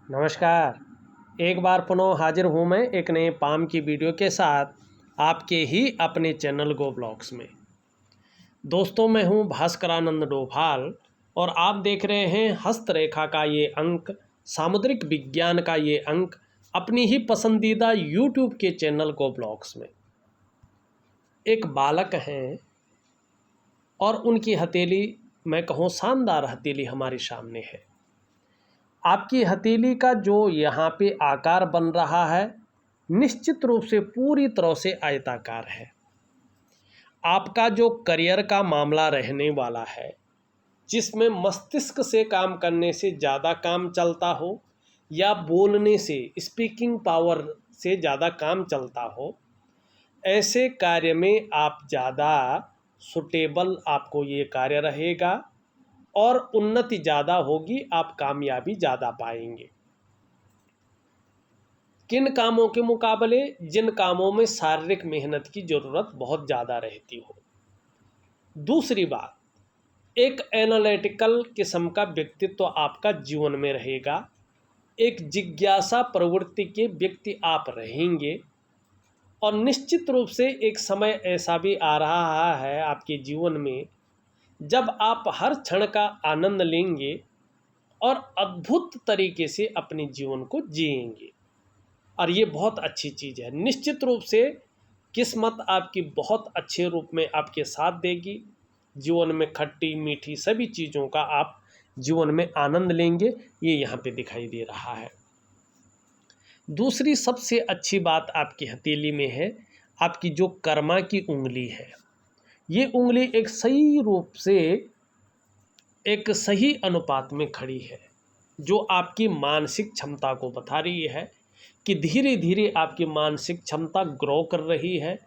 नमस्कार। एक बार पुनः हाजिर हूँ मैं एक नए पाम की वीडियो के साथ आपके ही अपने चैनल गो ब्लॉग्स में। दोस्तों, मैं हूँ भास्करानंद डोभाल और आप देख रहे हैं हस्तरेखा का ये अंक, सामुद्रिक विज्ञान का ये अंक अपनी ही पसंदीदा यूट्यूब के चैनल गो ब्लॉग्स में। एक बालक हैं और उनकी हथेली, मैं कहूँ शानदार हथेली हमारे सामने है। आपकी हथेली का जो यहाँ पे आकार बन रहा है निश्चित रूप से पूरी तरह से आयताकार है। आपका जो करियर का मामला रहने वाला है, जिसमें मस्तिष्क से काम करने से ज़्यादा काम चलता हो या बोलने से, स्पीकिंग पावर से ज़्यादा काम चलता हो, ऐसे कार्य में आप ज़्यादा सुटेबल आपको ये कार्य रहेगा और उन्नति ज़्यादा होगी, आप कामयाबी ज़्यादा पाएंगे। किन कामों के मुकाबले? जिन कामों में शारीरिक मेहनत की ज़रूरत बहुत ज़्यादा रहती हो। दूसरी बात, एक एनालिटिकल किस्म का व्यक्तित्व आपका जीवन में रहेगा। एक जिज्ञासा प्रवृत्ति के व्यक्ति आप रहेंगे और निश्चित रूप से एक समय ऐसा भी आ रहा है आपके जीवन में जब आप हर क्षण का आनंद लेंगे और अद्भुत तरीके से अपने जीवन को जिएंगे और ये बहुत अच्छी चीज़ है। निश्चित रूप से किस्मत आपकी बहुत अच्छे रूप में आपके साथ देगी। जीवन में खट्टी मीठी सभी चीज़ों का आप जीवन में आनंद लेंगे, ये यहाँ पे दिखाई दे रहा है। दूसरी सबसे अच्छी बात आपकी हथेली में है, आपकी जो कर्मा की उंगली है, ये उंगली एक सही रूप से एक सही अनुपात में खड़ी है, जो आपकी मानसिक क्षमता को बता रही है कि धीरे धीरे आपकी मानसिक क्षमता ग्रो कर रही है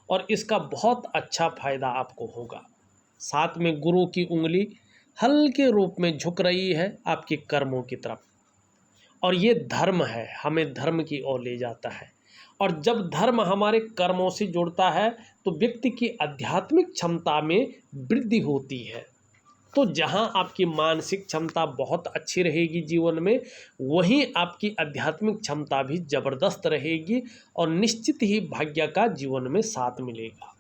और इसका बहुत अच्छा फायदा आपको होगा। साथ में गुरु की उंगली हल्के रूप में झुक रही है आपके कर्मों की तरफ और ये धर्म है, हमें धर्म की ओर ले जाता है। और जब धर्म हमारे कर्मों से जुड़ता है तो व्यक्ति की आध्यात्मिक क्षमता में वृद्धि होती है। तो जहाँ आपकी मानसिक क्षमता बहुत अच्छी रहेगी जीवन में, वहीं आपकी आध्यात्मिक क्षमता भी ज़बरदस्त रहेगी और निश्चित ही भाग्य का जीवन में साथ मिलेगा।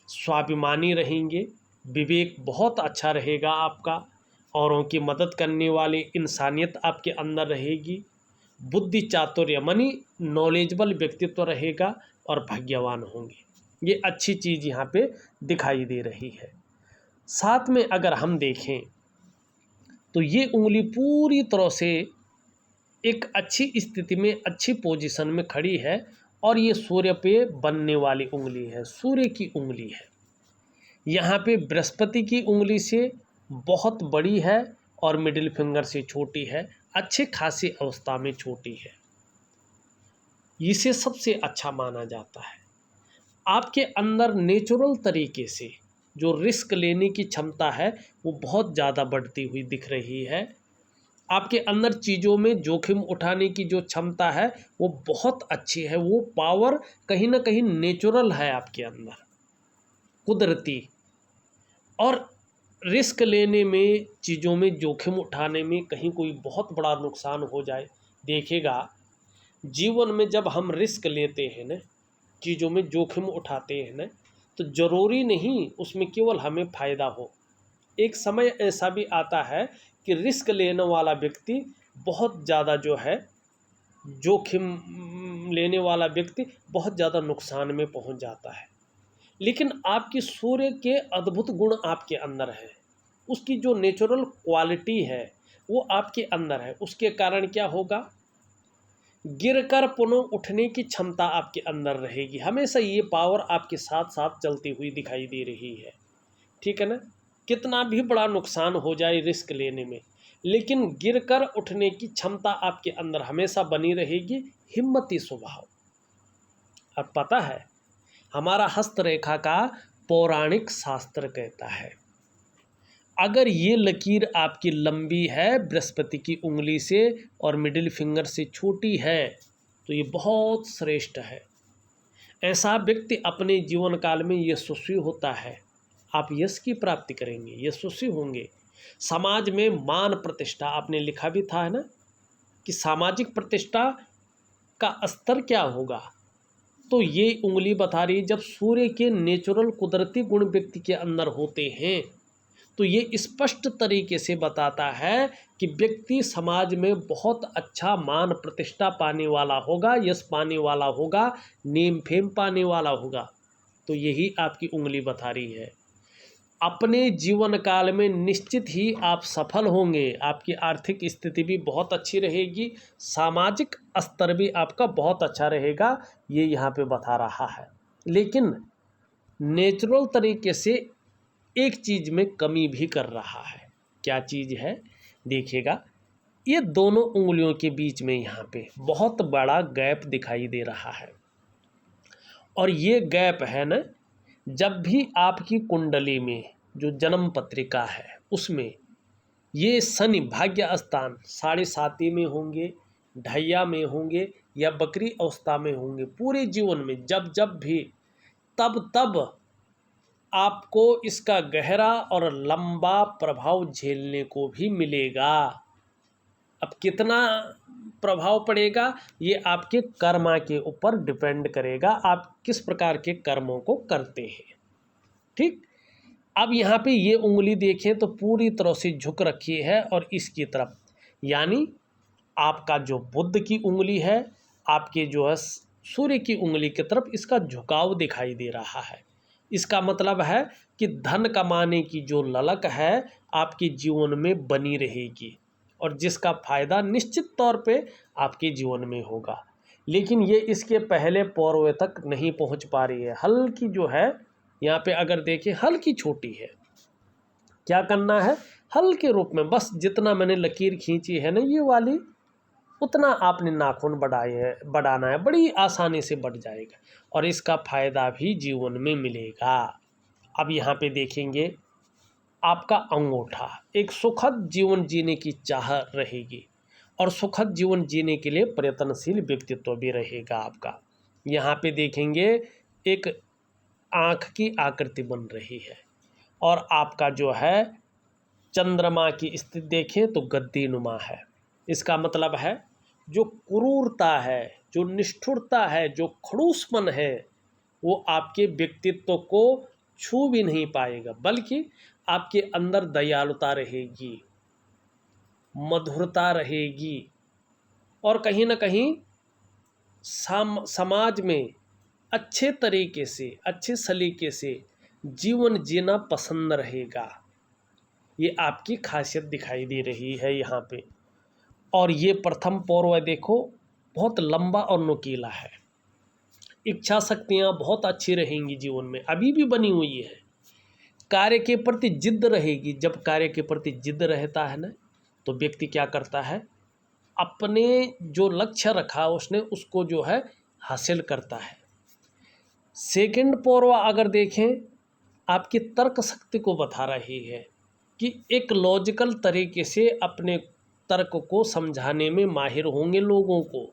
स्वाभिमानी रहेंगे, विवेक बहुत अच्छा रहेगा आपका, औरों की मदद करने वाली इंसानियत आपके अंदर रहेगी, बुद्धि चातुर्य मनी नॉलेजबल व्यक्तित्व रहेगा और भाग्यवान होंगे। ये अच्छी चीज़ यहाँ पे दिखाई दे रही है। साथ में अगर हम देखें तो ये उंगली पूरी तरह से एक अच्छी स्थिति में, अच्छी पोजीशन में खड़ी है और ये सूर्य पे बनने वाली उंगली है, सूर्य की उंगली है। यहाँ पे बृहस्पति की उंगली से बहुत बड़ी है और मिडिल फिंगर से छोटी है, अच्छे खासी अवस्था में छोटी है। इसे सबसे अच्छा माना जाता है। आपके अंदर नेचुरल तरीके से जो रिस्क लेने की क्षमता है वो बहुत ज़्यादा बढ़ती हुई दिख रही है। आपके अंदर चीज़ों में जोखिम उठाने की जो क्षमता है वो बहुत अच्छी है। वो पावर कहीं ना कहीं नेचुरल है आपके अंदर, कुदरती। और रिस्क लेने में, चीज़ों में जोखिम उठाने में कहीं कोई बहुत बड़ा नुकसान हो जाए, देखिएगा जीवन में जब हम रिस्क लेते हैं ना, चीज़ों में जोखिम उठाते हैं ना, तो ज़रूरी नहीं उसमें केवल हमें फ़ायदा हो। एक समय ऐसा भी आता है कि रिस्क लेने वाला व्यक्ति बहुत ज़्यादा जो है, जोखिम लेने वाला व्यक्ति बहुत ज़्यादा नुकसान में पहुंच जाता है। लेकिन आपकी सूर्य के अद्भुत गुण आपके अंदर है, उसकी जो नेचुरल क्वालिटी है वो आपके अंदर है। उसके कारण क्या होगा, गिरकर पुनः उठने की क्षमता आपके अंदर रहेगी। हमेशा ये पावर आपके साथ साथ चलती हुई दिखाई दे रही है, ठीक है ना। कितना भी बड़ा नुकसान हो जाए रिस्क लेने में, लेकिन गिरकर उठने की क्षमता आपके अंदर हमेशा बनी रहेगी, हिम्मती स्वभाव। अब पता है, हमारा हस्तरेखा का पौराणिक शास्त्र कहता है, अगर ये लकीर आपकी लंबी है बृहस्पति की उंगली से और मिडिल फिंगर से छोटी है तो ये बहुत श्रेष्ठ है। ऐसा व्यक्ति अपने जीवन काल में यशस्वी होता है। आप यश की प्राप्ति करेंगे, यशस्वी होंगे। समाज में मान प्रतिष्ठा, आपने लिखा भी था है ना, कि सामाजिक प्रतिष्ठा का स्तर क्या होगा, तो ये उंगली बता रही है जब सूर्य के नेचुरल कुदरती गुण व्यक्ति के अंदर होते हैं तो ये स्पष्ट तरीके से बताता है कि व्यक्ति समाज में बहुत अच्छा मान प्रतिष्ठा पाने वाला होगा, यश पाने वाला होगा, नेम फेम पाने वाला होगा। तो यही आपकी उंगली बता रही है। अपने जीवन काल में निश्चित ही आप सफल होंगे, आपकी आर्थिक स्थिति भी बहुत अच्छी रहेगी, सामाजिक स्तर भी आपका बहुत अच्छा रहेगा, ये यहाँ पे बता रहा है। लेकिन नेचुरल तरीके से एक चीज़ में कमी भी कर रहा है। क्या चीज़ है देखिएगा, ये दोनों उंगलियों के बीच में यहाँ पे बहुत बड़ा गैप दिखाई दे रहा है। और ये गैप है ना, जब भी आपकी कुंडली में जो जन्म पत्रिका है उसमें ये शनि भाग्य स्थान 7.5 में होंगे, ढैया में होंगे या बकरी अवस्था में होंगे, पूरे जीवन में जब जब भी तब तब आपको इसका गहरा और लंबा प्रभाव झेलने को भी मिलेगा। अब कितना प्रभाव पड़ेगा ये आपके कर्मा के ऊपर डिपेंड करेगा, आप किस प्रकार के कर्मों को करते हैं। ठीक, अब यहाँ पे ये उंगली देखें तो पूरी तरह से झुक रखी है और इसकी तरफ, यानी आपका जो बुध की उंगली है, आपके जो है सूर्य की उंगली की तरफ इसका झुकाव दिखाई दे रहा है। इसका मतलब है कि धन कमाने की जो ललक है आपके जीवन में बनी रहेगी और जिसका फायदा निश्चित तौर पे आपके जीवन में होगा। लेकिन ये इसके पहले पौरवे तक नहीं पहुंच पा रही है, हल्की जो है यहाँ पे अगर देखें हल्की छोटी है। क्या करना है, हल्के रूप में बस जितना मैंने लकीर खींची है ना ये वाली, उतना आपने नाखून बढ़ाना है, बड़ी आसानी से बढ़ जाएगा और इसका फायदा भी जीवन में मिलेगा। अब यहाँ पे देखेंगे आपका अंगूठा, एक सुखद जीवन जीने की चाह रहेगी और सुखद जीवन जीने के लिए प्रयत्नशील व्यक्तित्व भी रहेगा आपका। यहाँ पे देखेंगे एक आँख की आकृति बन रही है और आपका जो है चंद्रमा की स्थिति देखें तो गद्दी नुमा है। इसका मतलब है जो क्रूरता है, जो निष्ठुरता है, जो खड़ूसपन है वो आपके व्यक्तित्व को छू भी नहीं पाएगा, बल्कि आपके अंदर दयालुता रहेगी, मधुरता रहेगी और कहीं ना कहीं समाज में अच्छे तरीके से, अच्छे सलीके से जीवन जीना पसंद रहेगा। ये आपकी खासियत दिखाई दे रही है यहाँ पे। और ये प्रथम पौरव देखो बहुत लंबा और नुकीला है। इच्छा शक्तियाँ बहुत अच्छी रहेंगी जीवन में, अभी भी बनी हुई है। कार्य के प्रति जिद्द रहेगी, जब कार्य के प्रति जिद्द रहता है ना तो व्यक्ति क्या करता है, अपने जो लक्ष्य रखा उसने उसको जो है हासिल करता है। सेकंड पौरवा अगर देखें आपकी तर्क शक्ति को बता रही है कि एक लॉजिकल तरीके से अपने तर्क को समझाने में माहिर होंगे लोगों को,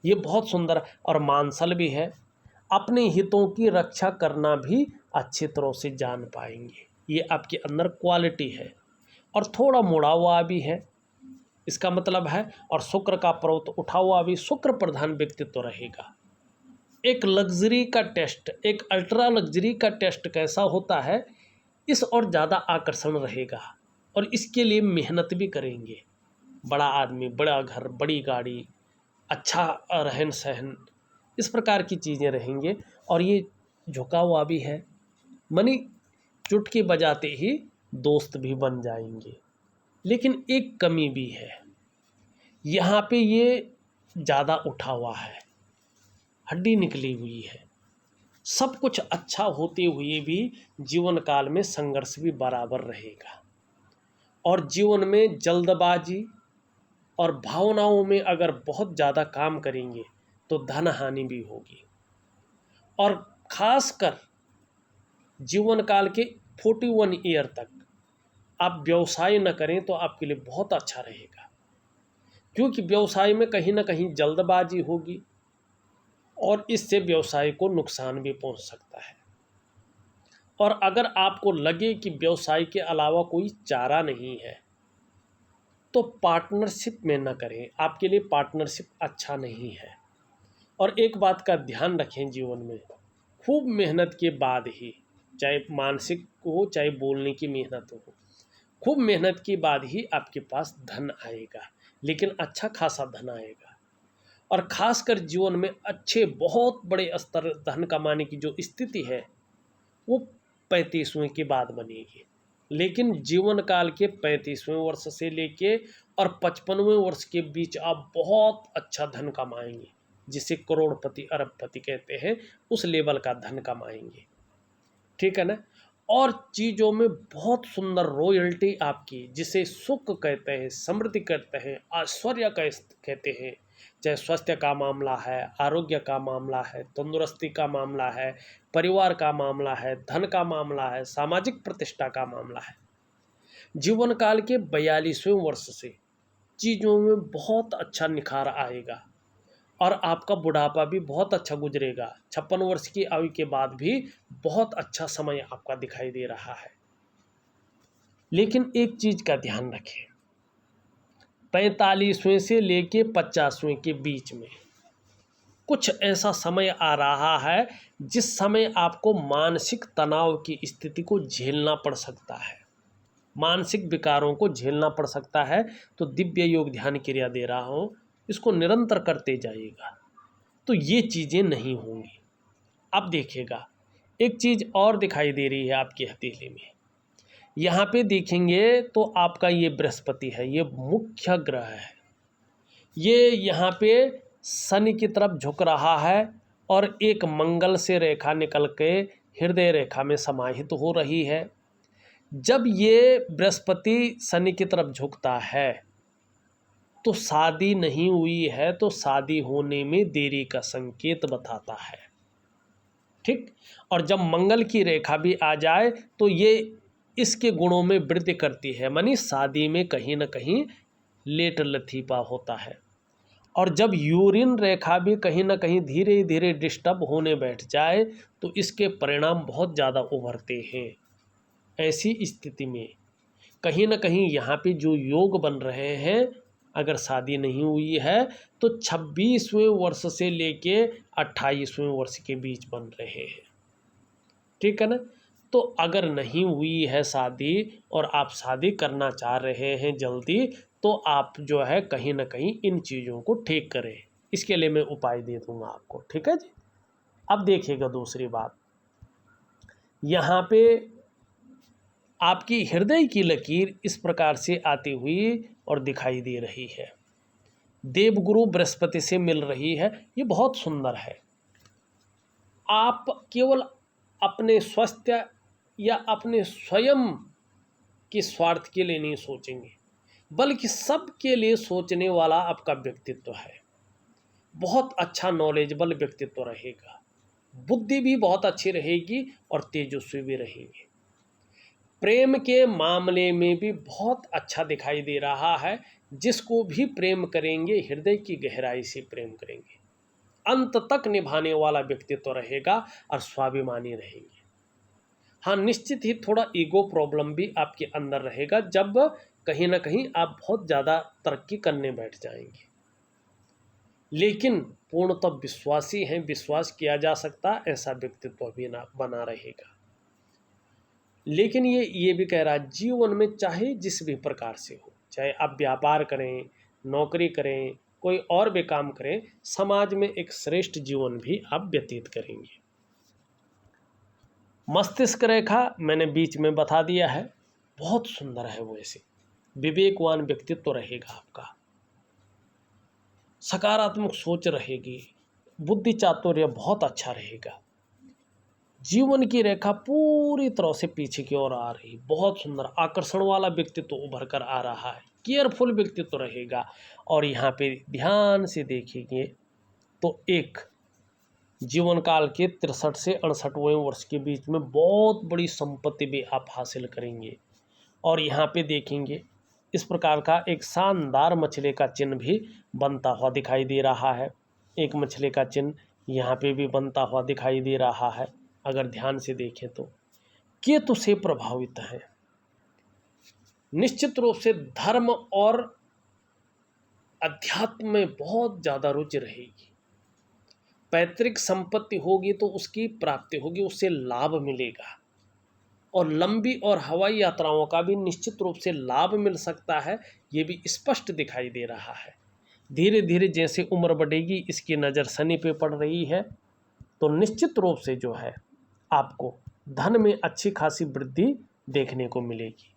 ये बहुत सुंदर और मानसल भी है। अपने हितों की रक्षा करना भी अच्छी तरह से जान पाएंगे, ये आपके अंदर क्वालिटी है। और थोड़ा मुड़ा हुआ भी है, इसका मतलब है, और शुक्र का पर्वत उठा हुआ भी, शुक्र प्रधान व्यक्तित्व रहेगा। एक लग्जरी का टेस्ट, एक अल्ट्रा लग्जरी का टेस्ट कैसा होता है, इस और ज़्यादा आकर्षण रहेगा और इसके लिए मेहनत भी करेंगे। बड़ा आदमी, बड़ा घर, बड़ी गाड़ी, अच्छा रहन सहन, इस प्रकार की चीज़ें रहेंगे। और ये झुका हुआ भी है, मनी चुटकी बजाते ही दोस्त भी बन जाएंगे। लेकिन एक कमी भी है, यहाँ पे ये ज़्यादा उठा हुआ है, हड्डी निकली हुई है। सब कुछ अच्छा होते हुए भी जीवन काल में संघर्ष भी बराबर रहेगा और जीवन में जल्दबाजी और भावनाओं में अगर बहुत ज़्यादा काम करेंगे तो धन हानि भी होगी। और खासकर जीवन काल के 41 ईयर तक आप व्यवसाय न करें तो आपके लिए बहुत अच्छा रहेगा, क्योंकि व्यवसाय में कहीं ना कहीं जल्दबाजी होगी और इससे व्यवसाय को नुकसान भी पहुंच सकता है। और अगर आपको लगे कि व्यवसाय के अलावा कोई चारा नहीं है तो पार्टनरशिप में न करें, आपके लिए पार्टनरशिप अच्छा नहीं है। और एक बात का ध्यान रखें, जीवन में खूब मेहनत के बाद ही, चाहे मानसिक हो चाहे बोलने की मेहनत हो, खूब मेहनत के बाद ही आपके पास धन आएगा, लेकिन अच्छा खासा धन आएगा। और ख़ासकर जीवन में अच्छे बहुत बड़े स्तर धन कमाने की जो स्थिति है वो 35वें के बाद बनेगी। लेकिन जीवन काल के 35वें वर्ष से लेके और 55वें वर्ष के बीच आप बहुत अच्छा धन कमाएंगे, जिसे करोड़पति अरबपति कहते हैं, उस लेवल का धन कमाएंगे। ठीक है ना। और चीज़ों में बहुत सुंदर रॉयल्टी आपकी, जिसे सुख कहते हैं, समृद्धि कहते हैं, ऐश्वर्य कहते हैं, चाहे स्वास्थ्य का मामला है, आरोग्य का मामला है, तंदुरुस्ती का मामला है, परिवार का मामला है, धन का मामला है, सामाजिक प्रतिष्ठा का मामला है। जीवन काल के 42वें वर्ष से चीज़ों में बहुत अच्छा निखार आएगा और आपका बुढ़ापा भी बहुत अच्छा गुजरेगा। 56 वर्ष की आयु के बाद भी बहुत अच्छा समय आपका दिखाई दे रहा है। लेकिन एक चीज़ का ध्यान रखें, 45वें से लेके 50वें के बीच में कुछ ऐसा समय आ रहा है जिस समय आपको मानसिक तनाव की स्थिति को झेलना पड़ सकता है, मानसिक विकारों को झेलना पड़ सकता है। तो दिव्य योग ध्यान क्रिया दे रहा हूँ, इसको निरंतर करते जाइएगा तो ये चीज़ें नहीं होंगी। अब देखिएगा, एक चीज़ और दिखाई दे रही है आपकी हथेली में। यहाँ पे देखेंगे तो आपका ये बृहस्पति है, ये मुख्य ग्रह है। ये यहाँ पे शनि की तरफ झुक रहा है और एक मंगल से रेखा निकल के हृदय रेखा में समाहित हो रही है। जब ये बृहस्पति शनि की तरफ झुकता है तो शादी नहीं हुई है तो शादी होने में देरी का संकेत बताता है। ठीक। और जब मंगल की रेखा भी आ जाए तो ये इसके गुणों में वृद्धि करती है, मानी शादी में कहीं ना कहीं लेट लतीफ़ा होता है। और जब यूरिन रेखा भी कहीं ना कहीं धीरे धीरे डिस्टर्ब होने बैठ जाए तो इसके परिणाम बहुत ज़्यादा उभरते हैं। ऐसी स्थिति में कहीं ना कहीं यहाँ पे जो योग बन रहे हैं, अगर शादी नहीं हुई है तो 26वें वर्ष से लेके 28वें वर्ष के बीच बन रहे हैं। ठीक है ना। तो अगर नहीं हुई है शादी और आप शादी करना चाह रहे हैं जल्दी, तो आप जो है कहीं ना कहीं इन चीज़ों को ठीक करें। इसके लिए मैं उपाय दे दूंगा आपको। ठीक है जी। अब देखिएगा दूसरी बात, यहाँ पे आपकी हृदय की लकीर इस प्रकार से आती हुई और दिखाई दे रही है, देवगुरु बृहस्पति से मिल रही है। ये बहुत सुंदर है। आप केवल अपने स्वास्थ्य या अपने स्वयं के स्वार्थ के लिए नहीं सोचेंगे, बल्कि सबके लिए सोचने वाला आपका व्यक्तित्व है। बहुत अच्छा नॉलेजेबल व्यक्तित्व रहेगा, बुद्धि भी बहुत अच्छी रहेगी और तेजस्वी भी रहेंगे। प्रेम के मामले में भी बहुत अच्छा दिखाई दे रहा है। जिसको भी प्रेम करेंगे हृदय की गहराई से प्रेम करेंगे, अंत तक निभाने वाला व्यक्तित्व रहेगा और स्वाभिमानी रहेंगे। हाँ, निश्चित ही थोड़ा ईगो प्रॉब्लम भी आपके अंदर रहेगा जब कहीं ना कहीं आप बहुत ज़्यादा तरक्की करने बैठ जाएंगे। लेकिन पूर्णतः विश्वासी हैं, विश्वास किया जा सकता ऐसा व्यक्तित्व भी ना बना रहेगा। लेकिन ये भी कह रहा है, जीवन में चाहे जिस भी प्रकार से हो, चाहे आप व्यापार करें, नौकरी करें, कोई और भी काम करें, समाज में एक श्रेष्ठ जीवन भी आप व्यतीत करेंगे। मस्तिष्क रेखा मैंने बीच में बता दिया है, बहुत सुंदर है। वैसे विवेकवान व्यक्तित्व रहेगा आपका, सकारात्मक सोच रहेगी, बुद्धि चातुर्य बहुत अच्छा रहेगा। जीवन की रेखा पूरी तरह से पीछे की ओर आ रही, बहुत सुंदर आकर्षण वाला व्यक्तित्व उभर कर आ रहा है, केयरफुल व्यक्तित्व रहेगा। और यहाँ पे ध्यान से देखेंगे तो एक जीवन काल के 63 से 68वें वर्ष के बीच में बहुत बड़ी संपत्ति भी आप हासिल करेंगे। और यहाँ पे देखेंगे इस प्रकार का एक शानदार मछली का चिन्ह भी बनता हुआ दिखाई दे रहा है। एक मछली का चिन्ह यहाँ पे भी बनता हुआ दिखाई दे रहा है। अगर ध्यान से देखें तो केतु से प्रभावित है, निश्चित रूप से धर्म और अध्यात्म में बहुत ज़्यादा रुचि रहेगी। पैतृक संपत्ति होगी तो उसकी प्राप्ति होगी, उससे लाभ मिलेगा। और लंबी और हवाई यात्राओं का भी निश्चित रूप से लाभ मिल सकता है, ये भी स्पष्ट दिखाई दे रहा है। धीरे धीरे जैसे उम्र बढ़ेगी, इसकी नज़र शनि पे पड़ रही है, तो निश्चित रूप से जो है आपको धन में अच्छी खासी वृद्धि देखने को मिलेगी।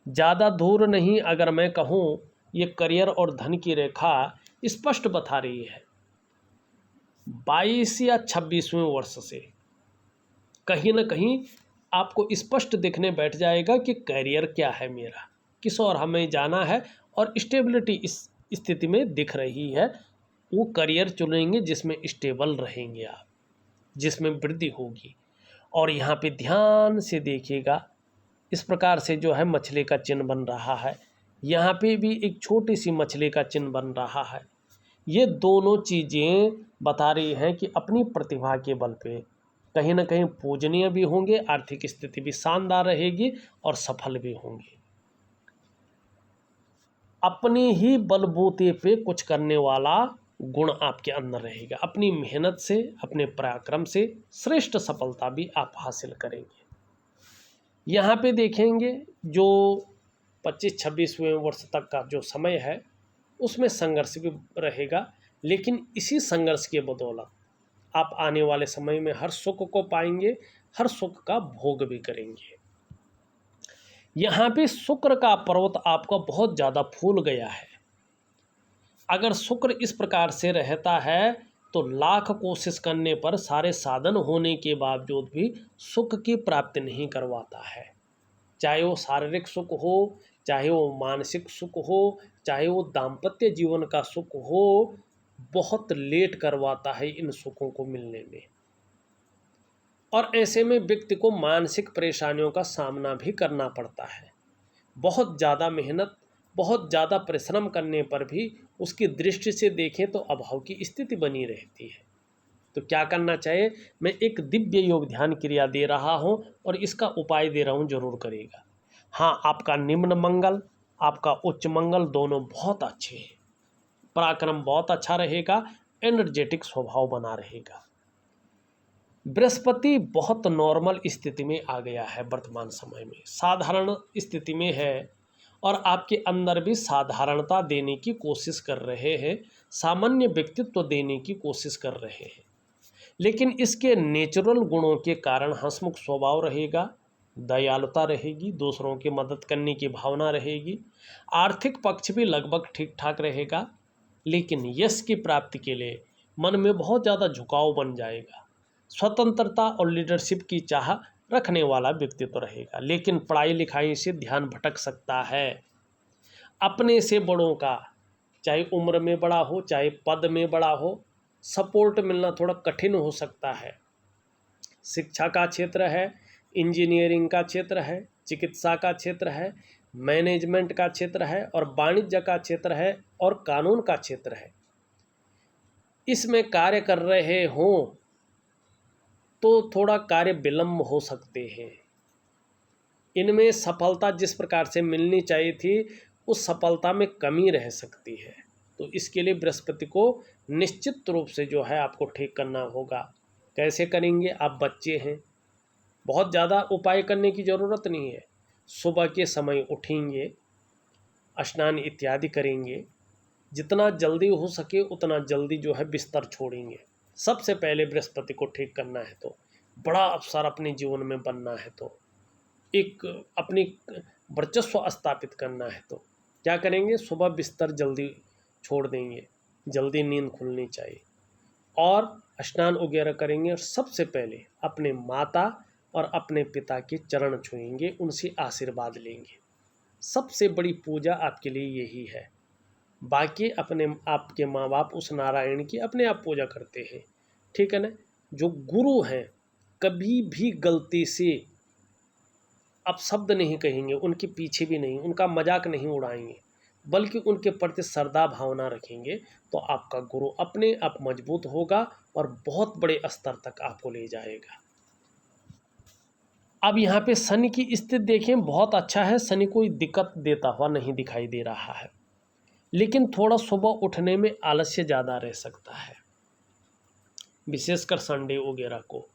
ज़्यादा दूर नहीं, अगर मैं कहूँ, ये करियर और धन की रेखा स्पष्ट बता रही है 22 या 26वें वर्ष से कहीं ना कहीं आपको स्पष्ट दिखने बैठ जाएगा कि करियर क्या है मेरा, किस और हमें जाना है, और स्टेबिलिटी इस स्थिति में दिख रही है। वो करियर चुनेंगे जिसमें स्टेबल रहेंगे आप, जिसमें वृद्धि होगी। और यहाँ पे ध्यान से देखिएगा, इस प्रकार से जो है मछली का चिन्ह बन रहा है, यहाँ पे भी एक छोटी सी मछली का चिन्ह बन रहा है। ये दोनों चीज़ें बता रही हैं कि अपनी प्रतिभा के बल पे कहीं ना कहीं पूजनीय भी होंगे, आर्थिक स्थिति भी शानदार रहेगी और सफल भी होंगे। अपने ही बलबूते पे कुछ करने वाला गुण आपके अंदर रहेगा। अपनी मेहनत से, अपने पराक्रम से श्रेष्ठ सफलता भी आप हासिल करेंगे। यहाँ पे देखेंगे जो 25-26वें वर्ष तक का जो समय है उसमें संघर्ष भी रहेगा, लेकिन इसी संघर्ष के बदौलत आप आने वाले समय में हर सुख को पाएंगे, हर सुख का भोग भी करेंगे। यहाँ पे शुक्र का पर्वत आपका बहुत ज़्यादा फूल गया है। अगर शुक्र इस प्रकार से रहता है तो लाख कोशिश करने पर, सारे साधन होने के बावजूद भी सुख की प्राप्ति नहीं करवाता है। चाहे वो शारीरिक सुख हो, चाहे वो मानसिक सुख हो, चाहे वो दाम्पत्य जीवन का सुख हो, बहुत लेट करवाता है इन सुखों को मिलने में। और ऐसे में व्यक्ति को मानसिक परेशानियों का सामना भी करना पड़ता है। बहुत ज़्यादा मेहनत, बहुत ज़्यादा परिश्रम करने पर भी उसकी दृष्टि से देखें तो अभाव की स्थिति बनी रहती है। तो क्या करना चाहिए? मैं एक दिव्य योग ध्यान क्रिया दे रहा हूँ और इसका उपाय दे रहा हूँ, जरूर करेगा। हाँ, आपका निम्न मंगल, आपका उच्च मंगल दोनों बहुत अच्छे हैं। पराक्रम बहुत अच्छा रहेगा, एनर्जेटिक स्वभाव बना रहेगा। बृहस्पति बहुत नॉर्मल स्थिति में आ गया है, वर्तमान समय में साधारण स्थिति में है, और आपके अंदर भी साधारणता देने की कोशिश कर रहे हैं, सामान्य व्यक्तित्व देने की कोशिश कर रहे हैं। लेकिन इसके नेचुरल गुणों के कारण हंसमुख स्वभाव रहेगा, दयालुता रहेगी, दूसरों की मदद करने की भावना रहेगी। आर्थिक पक्ष भी लगभग ठीक ठाक रहेगा, लेकिन यश की प्राप्ति के लिए मन में बहुत ज़्यादा झुकाव बन जाएगा। स्वतंत्रता और लीडरशिप की चाह रखने वाला व्यक्तित्व रहेगा, लेकिन पढ़ाई लिखाई से ध्यान भटक सकता है। अपने से बड़ों का, चाहे उम्र में बड़ा हो, चाहे पद में बड़ा हो, सपोर्ट मिलना थोड़ा कठिन हो सकता है। शिक्षा का क्षेत्र है, इंजीनियरिंग का क्षेत्र है, चिकित्सा का क्षेत्र है, मैनेजमेंट का क्षेत्र है, और वाणिज्य का क्षेत्र है, और कानून का क्षेत्र है। इसमें कार्य कर रहे हों तो थोड़ा कार्य विलम्ब हो सकते हैं। इनमें सफलता जिस प्रकार से मिलनी चाहिए थी, उस सफलता में कमी रह सकती है। तो इसके लिए बृहस्पति को निश्चित रूप से जो है आपको ठीक करना होगा। कैसे करेंगे? आप बच्चे हैं, बहुत ज़्यादा उपाय करने की ज़रूरत नहीं है। सुबह के समय उठेंगे, स्नान इत्यादि करेंगे, जितना जल्दी हो सके उतना जल्दी जो है बिस्तर छोड़ेंगे। सबसे पहले बृहस्पति को ठीक करना है तो, बड़ा अवसर अपने जीवन में बनना है तो, एक अपनी वर्चस्व स्थापित करना है तो क्या करेंगे? सुबह बिस्तर जल्दी छोड़ देंगे, जल्दी नींद खुलनी चाहिए, और स्नान वगैरह करेंगे, और सबसे पहले अपने माता और अपने पिता के चरण छुएंगे, उनसे आशीर्वाद लेंगे। सबसे बड़ी पूजा आपके लिए यही है। बाकी अपने आपके माँ बाप उस नारायण की अपने आप पूजा करते हैं, ठीक है ना। जो गुरु हैं, कभी भी गलती से आप शब्द नहीं कहेंगे, उनके पीछे भी नहीं, उनका मजाक नहीं उड़ाएंगे, बल्कि उनके प्रति श्रद्धा भावना रखेंगे, तो आपका गुरु अपने आप मजबूत होगा और बहुत बड़े स्तर तक आपको ले जाएगा। अब यहाँ पे शनि की स्थिति देखें, बहुत अच्छा है। शनि कोई दिक्कत देता हुआ नहीं दिखाई दे रहा है। लेकिन थोड़ा सुबह उठने में आलस्य ज़्यादा रह सकता है, विशेषकर संडे वगैरह को।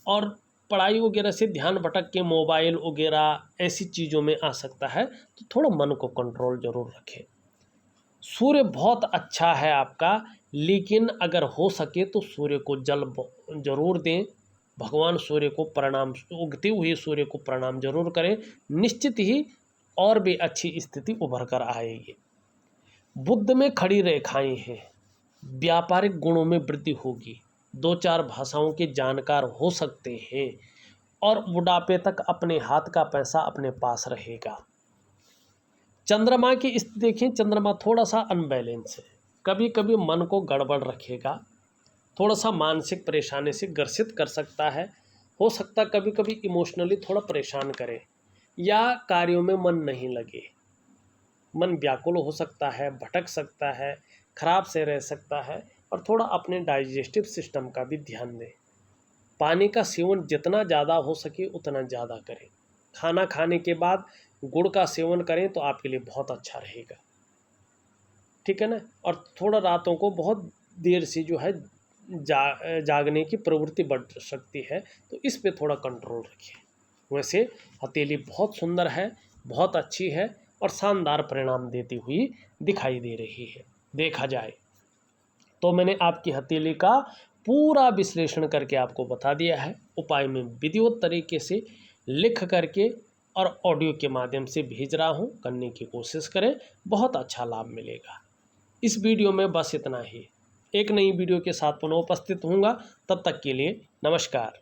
और पढ़ाई वगैरह से ध्यान भटक के मोबाइल वगैरह ऐसी चीज़ों में आ सकता है, तो थोड़ा मन को कंट्रोल जरूर रखें। सूर्य बहुत अच्छा है आपका, लेकिन अगर हो सके तो सूर्य को जल जरूर दें। भगवान सूर्य को प्रणाम, उगते हुए सूर्य को प्रणाम जरूर करें, निश्चित ही और भी अच्छी स्थिति उभर कर आएगी। बुद्ध में खड़ी रेखाएं हैं, व्यापारिक गुणों में वृद्धि होगी, 2-4 भाषाओं के जानकार हो सकते हैं और बुढ़ापे तक अपने हाथ का पैसा अपने पास रहेगा। चंद्रमा की स्थिति देखें, चंद्रमा थोड़ा सा अनबैलेंस है, कभी कभी मन को गड़बड़ रखेगा, थोड़ा सा मानसिक परेशानी से ग्रसित कर सकता है, हो सकता कभी कभी इमोशनली थोड़ा परेशान करे या कार्यों में मन नहीं लगे, मन व्याकुल हो सकता है, भटक सकता है, खराब से रह सकता है। और थोड़ा अपने डाइजेस्टिव सिस्टम का भी ध्यान दें। पानी का सेवन जितना ज़्यादा हो सके उतना ज़्यादा करें। खाना खाने के बाद गुड़ का सेवन करें तो आपके लिए बहुत अच्छा रहेगा, ठीक है ना। और थोड़ा रातों को बहुत देर से जो है जागने की प्रवृत्ति बढ़ सकती है, तो इस पे थोड़ा कंट्रोल रखिए। वैसे हथेली बहुत सुंदर है, बहुत अच्छी है और शानदार परिणाम देती हुई दिखाई दे रही है। देखा जाए तो मैंने आपकी हथेली का पूरा विश्लेषण करके आपको बता दिया है। उपाय में विधिवत तरीके से लिख करके और ऑडियो के माध्यम से भेज रहा हूँ, करने की कोशिश करें, बहुत अच्छा लाभ मिलेगा। इस वीडियो में बस इतना ही। एक नई वीडियो के साथ पुनः उपस्थित होऊंगा, तब तक के लिए नमस्कार।